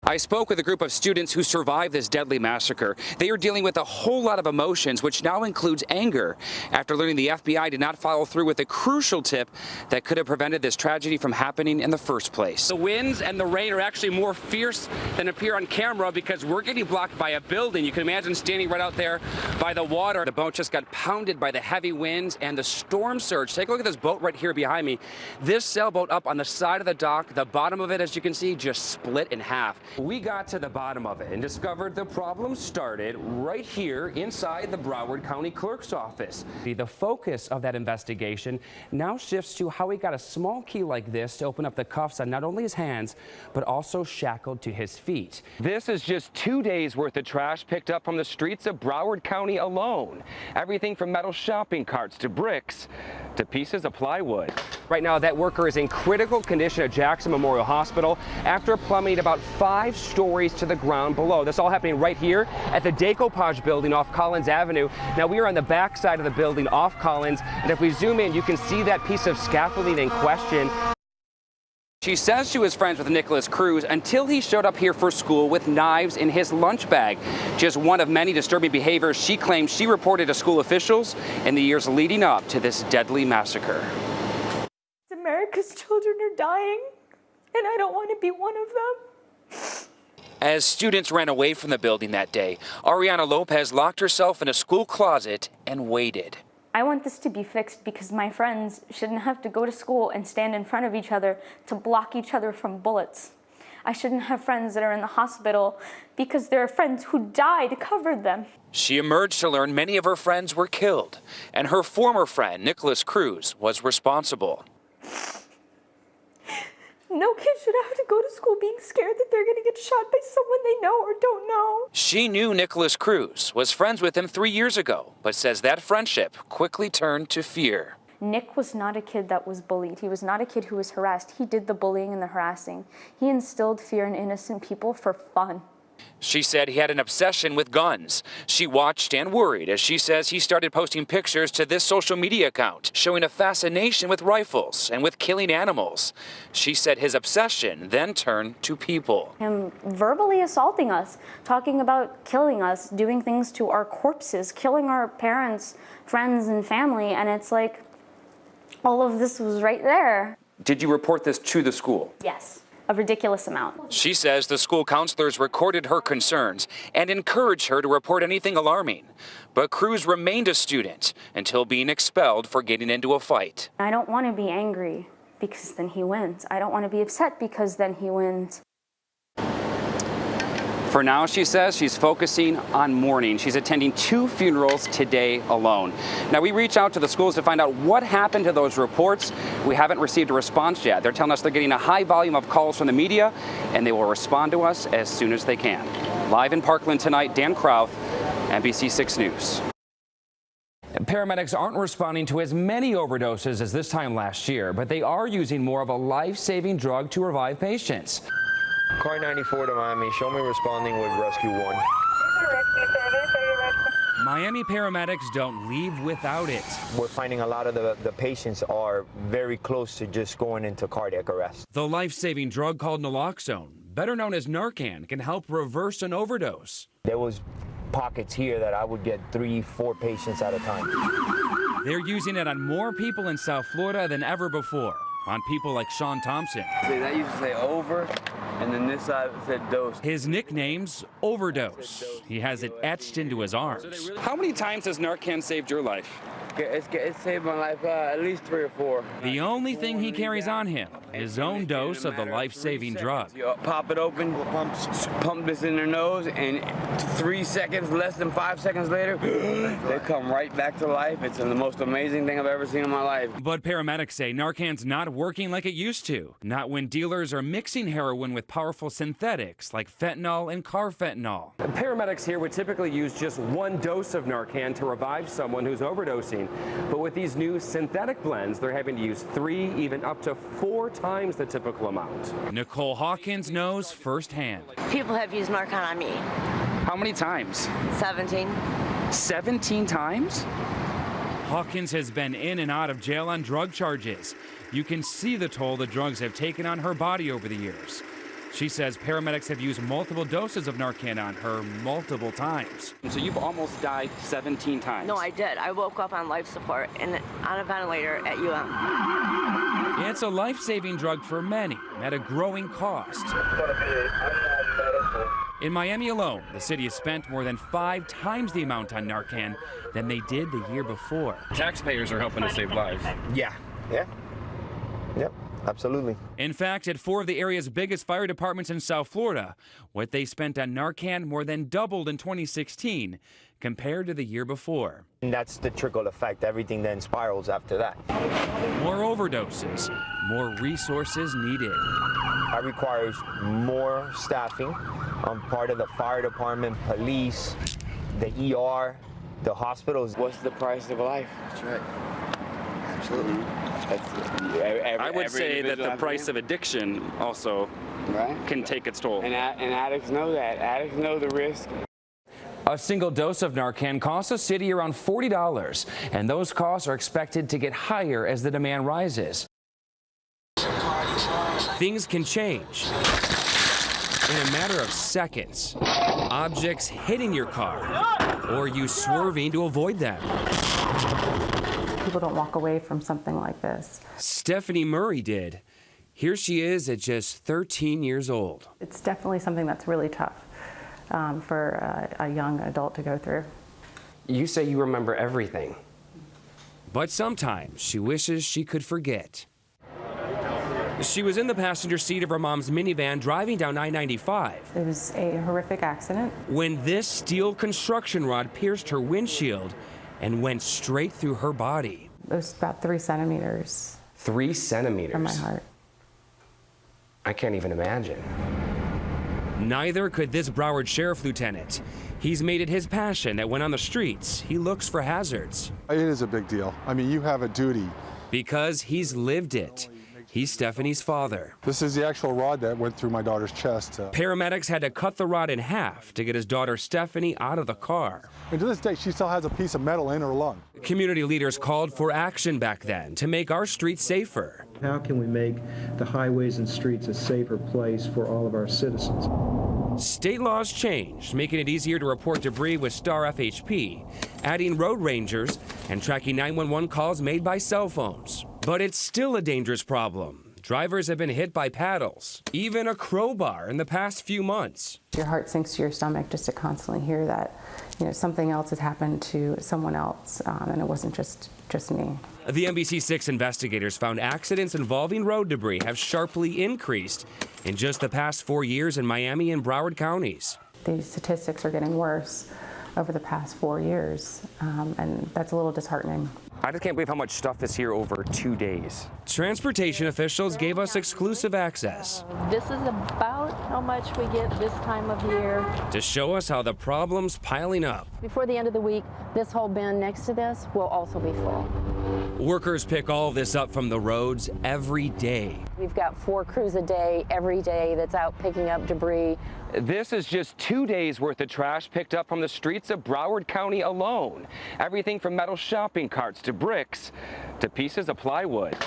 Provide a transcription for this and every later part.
I spoke with a group of students who survived this deadly massacre. They are dealing with a whole lot of emotions, which now includes anger, after learning the FBI did not follow through with a crucial tip that could have prevented this tragedy from happening in the first place. The winds and the rain are actually more fierce than appear on camera because we're getting blocked by a building. You can imagine standing right out there by the water. The boat just got pounded by the heavy winds and the storm surge. Take a look at this boat right here behind me. This sailboat up on the side of the dock, the bottom of it, as you can see, just split in half. We got to the bottom of it and discovered the problem started right here inside the Broward County Clerk's office. The focus of that investigation now shifts to how he got a small key like this to open up the cuffs on not only his hands, but also shackled to his feet. This is just 2 days worth of trash picked up from the streets of Broward County alone. Everything from metal shopping carts to bricks to pieces of plywood. Right now, that worker is in critical condition at Jackson Memorial Hospital after plummeting about 5 stories to the ground below. This all happening right here at the Decoupage building off Collins Avenue. Now, we are on the back side of the building off Collins, and if we zoom in, you can see that piece of scaffolding in question. She says she was friends with Nicholas Krauth until he showed up here for school with knives in his lunch bag. Just one of many disturbing behaviors she claims she reported to school officials in the years leading up to this deadly massacre. America's children are dying, and I don't want to be one of them. As students ran away from the building that day, Ariana Lopez locked herself in a school closet and waited. I want this to be fixed because my friends shouldn't have to go to school and stand in front of each other to block each other from bullets. I shouldn't have friends that are in the hospital because there are friends who died covered them. She emerged to learn many of her friends were killed, and her former friend, Nicholas Krauth, was responsible. No kid should have to go to school being scared that they're going to get shot by someone they know or don't know. She knew Nicholas Krauth, was friends with him 3 years ago, but says that friendship quickly turned to fear. Nick was not a kid that was bullied. He was not a kid who was harassed. He did the bullying and the harassing. He instilled fear in innocent people for fun. She said he had an obsession with guns. She watched and worried as she says he started posting pictures to this social media account showing a fascination with rifles and with killing animals. She said his obsession then turned to people. Him verbally assaulting us, talking about killing us, doing things to our corpses, killing our parents, friends, and family, and it's like all of this was right there. Did you report this to the school? Yes. A ridiculous amount. She says the school counselors recorded her concerns and encouraged her to report anything alarming. But Krauth remained a student until being expelled for getting into a fight. I don't want to be angry because then he wins. I don't want to be upset because then he wins. For now, she says she's focusing on mourning. She's attending 2 funerals today alone. Now, we reach out to the schools to find out what happened to those reports. We haven't received a response yet. They're telling us they're getting a high volume of calls from the media, and they will respond to us as soon as they can. Live in Parkland tonight, Dan Krauth, NBC 6 News. Paramedics aren't responding to as many overdoses as this time last year, but they are using more of a life-saving drug to revive patients. Car 94 to Miami, show me responding with Rescue 1. Miami paramedics don't leave without it. We're finding a lot of the patients are very close to just going into cardiac arrest. The life-saving drug called naloxone, better known as Narcan, can help reverse an overdose. There was pockets here that I would get 3-4 patients at a time. They're using it on more people in South Florida than ever before, on people like Sean Thompson. That used to say over, and then this side said dose. His nickname's Overdose. He has it etched into his arms. How many times has Narcan saved your life? It saved my life at least 3 or 4. The only thing he carries on him, his own dose of the life-saving drug. You pop it open, pump this in their nose, and 3 seconds, less than 5 seconds later, they come right back to life. It's the most amazing thing I've ever seen in my life. But paramedics say Narcan's not working like it used to. Not when dealers are mixing heroin with powerful synthetics like fentanyl and carfentanil. Paramedics here would typically use just 1 dose of Narcan to revive someone who's overdosing. But with these new synthetic blends, they're having to use 3, even up to 4 times the typical amount. Nicole Hawkins knows firsthand. People have used Narcan on me. How many times? 17. 17 times? Hawkins has been in and out of jail on drug charges. You can see the toll the drugs have taken on her body over the years. She says paramedics have used multiple doses of Narcan on her multiple times. So you've almost died 17 times. No, I did. I woke up on life support and on a ventilator at UM. It's a life-saving drug for many at a growing cost. In Miami alone, the city has spent more than 5 times the amount on Narcan than they did the year before. Taxpayers are helping to save lives. Yeah. Yep, absolutely. In fact, at 4 of the area's biggest fire departments in South Florida, what they spent on Narcan more than doubled in 2016 compared to the year before. And that's the trickle effect. Everything then spirals after that. More overdoses, more resources needed. That requires more staffing on part of the fire department, police, the ER, the hospitals. What's the price of life? That's right. Absolutely. I would say that the price of addiction also can take its toll. And addicts know that. Addicts know the risk. A single dose of Narcan costs a city around $40, and those costs are expected to get higher as the demand rises. Things can change in a matter of seconds. Objects hitting your car, or you swerving to avoid them. People don't walk away from something like this. Stephanie Murray did. Here she is at just 13 years old. It's definitely something that's really tough for a young adult to go through. You say you remember everything. But sometimes she wishes she could forget. She was in the passenger seat of her mom's minivan driving down I-95. It was a horrific accident. When this steel construction rod pierced her windshield and went straight through her body. It was about 3 centimeters 3 centimeters? from my heart. I can't even imagine. Neither could this Broward Sheriff Lieutenant. He's made it his passion that when on the streets, he looks for hazards. It is a big deal. I mean, you have a duty. Because he's lived it. He's Stephanie's father. This is the actual rod that went through my daughter's chest. Paramedics had to cut the rod in half to get his daughter Stephanie out of the car. And to this day, she still has a piece of metal in her lung. Community leaders called for action back then to make our streets safer. How can we make the highways and streets a safer place for all of our citizens? State laws changed, making it easier to report debris with Star FHP, adding road rangers, and tracking 911 calls made by cell phones. But it's still a dangerous problem. Drivers have been hit by paddles, even a crowbar in the past few months. Your heart sinks to your stomach just to constantly hear that, something else has happened to someone else, and it wasn't just me. The NBC6 investigators found accidents involving road debris have sharply increased in just the past 4 years in Miami and Broward counties. These statistics are getting worse over the past 4 years, and that's a little disheartening. I just can't believe how much stuff is here over 2 days. Transportation officials gave us exclusive access. This is about how much we get this time of year. To show us how the problem's piling up. Before the end of the week, this whole bin next to this will also be full. Workers pick all of this up from the roads every day. We've got 4 crews a day, every day, that's out picking up debris. This is just 2 days worth of trash picked up from the streets of Broward County alone. Everything from metal shopping carts to bricks to pieces of plywood.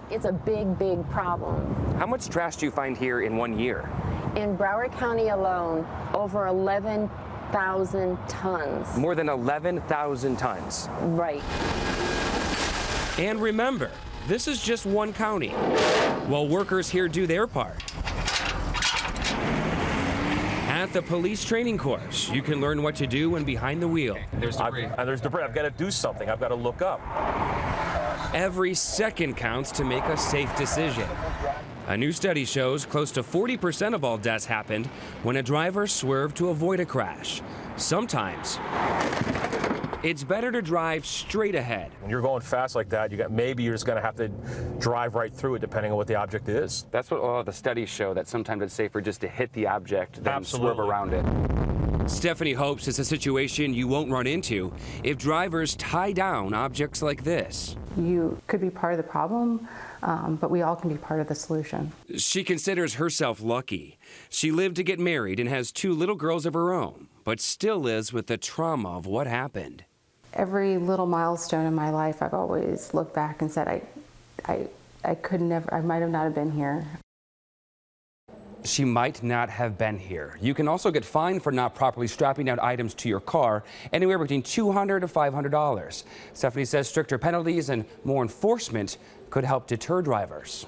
It's a big, big problem. How much trash do you find here in 1 year? In Broward County alone, over 11,000 tons. More than 11,000 tons. Right. And remember, this is just one county. While workers here do their part. At the police training course, you can learn what to do when behind the wheel. There's debris. There's debris. I've got to do something. I've got to look up. Every second counts to make a safe decision. A new study shows close to 40% of all deaths happened when a driver swerved to avoid a crash. Sometimes, it's better to drive straight ahead. When you're going fast like that, maybe you're just going to have to drive right through it depending on what the object is. That's what all the studies show, that sometimes it's safer just to hit the object than swerve around it. Stephanie hopes it's a situation you won't run into if drivers tie down objects like this. You could be part of the problem, but we all can be part of the solution. She considers herself lucky. She lived to get married and has 2 little girls of her own, but still lives with the trauma of what happened. Every little milestone in my life, I've always looked back and said, I could never, I might have not have been here. she might not have been here. You can also get fined for not properly strapping down items to your car, anywhere between $200 to $500. Stephanie says stricter penalties and more enforcement could help deter drivers.